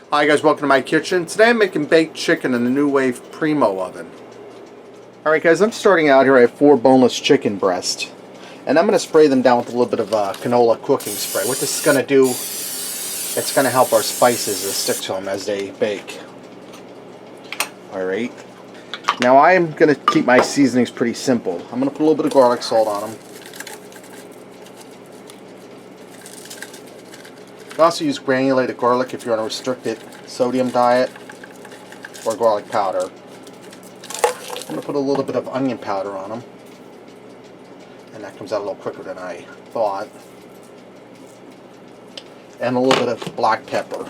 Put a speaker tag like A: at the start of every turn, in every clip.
A: Hi guys, welcome to my kitchen. Today I'm making baked chicken in the Nuwave Primo oven. Alright guys, I'm starting out here. I have 4 boneless chicken breasts. And I'm going to spray them down with a little bit of canola cooking spray. What this is going to do, it's going to help our spices stick to them as they bake. Alright. Now I'm going to keep my seasonings pretty simple. I'm going to put a little bit of garlic salt on them. You can also use granulated garlic if you're on a restricted sodium diet, or garlic powder. I'm going to put a little bit of onion powder on them, and that comes out a little quicker than I thought. And a little bit of black pepper.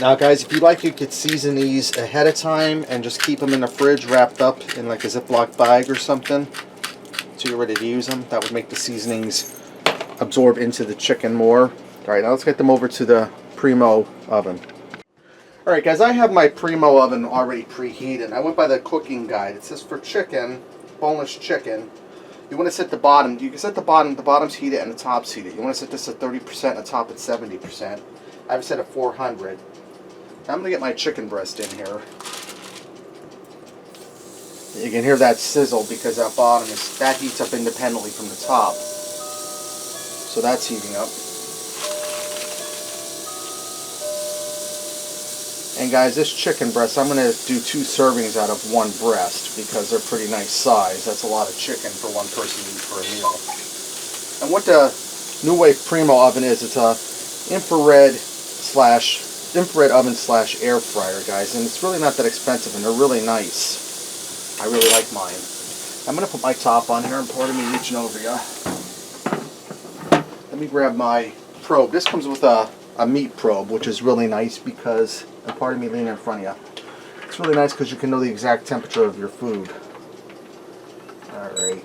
A: Now guys, if you like, you could season these ahead of time and just keep them in the fridge wrapped up in like a Ziploc bag or something so you're ready to use them. That would make the seasonings absorb into the chicken more. Alright, now let's get them over to the Primo oven. Alright guys, I have my Primo oven already preheated. I went by the cooking guide. It says for chicken, boneless chicken, you want to set the bottom. You can set the bottom's heated and the top's heated. You want to set this at 30% and the top at 70%. I have it set at 400. Now I'm going to get my chicken breast in here. You can hear that sizzle because that bottom that heats up independently from the top. So that's heating up. And guys, this chicken breast, I'm going to do 2 servings out of 1 breast because they're pretty nice size. That's a lot of chicken for one person to eat for a meal. And what the Nuwave Primo oven is, it's a infrared oven / air fryer, guys. And it's really not that expensive, and they're really nice. I really like mine. I'm going to put my top on here, and pardon me reaching over you. Let me grab my probe. This comes with a meat probe, which is really nice because, and pardon me leaning in front of you, it's really nice because you can know the exact temperature of your food. Alright,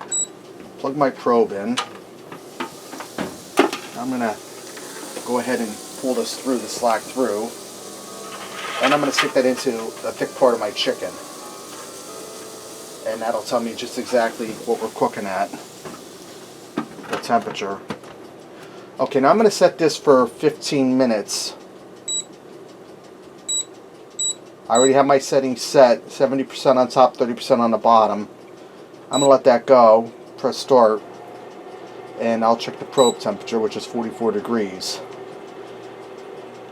A: plug my probe in. I'm going to go ahead and pull this through, the slack through, and I'm going to stick that into the thick part of my chicken. And that'll tell me just exactly what we're cooking at, the temperature. Okay, now I'm going to set this for 15 minutes. I already have my settings set, 70% on top, 30% on the bottom. I'm going to let that go, press start, and I'll check the probe temperature, which is 44 degrees.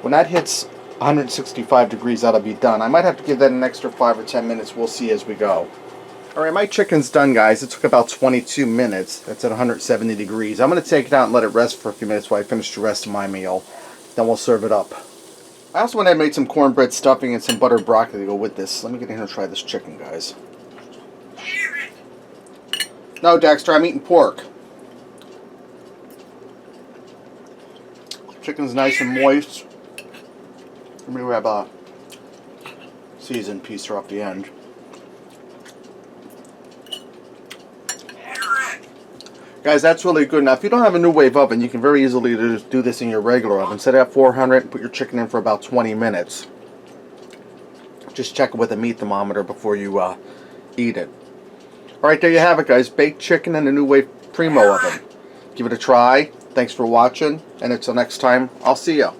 A: When that hits 165 degrees, that'll be done. I might have to give that an extra 5 or 10 minutes. We'll see as we go. Alright, my chicken's done, guys. It took about 22 minutes. That's at 170 degrees. I'm going to take it out and let it rest for a few minutes while I finish the rest of my meal. Then we'll serve it up. I also went ahead and made some cornbread stuffing and some buttered broccoli to go with this. Let me get in here and try this chicken, guys. No, Dexter, I'm eating pork. Chicken's nice and moist. Let me grab a seasoned piece off the end. Guys, that's really good. Now, if you don't have a Nuwave oven, you can very easily just do this in your regular oven. Set it at 400 and put your chicken in for about 20 minutes. Just check it with a meat thermometer before you eat it. Alright, there you have it, guys. Baked chicken in the Nuwave Primo oven. Give it a try. Thanks for watching, and until next time, I'll see ya.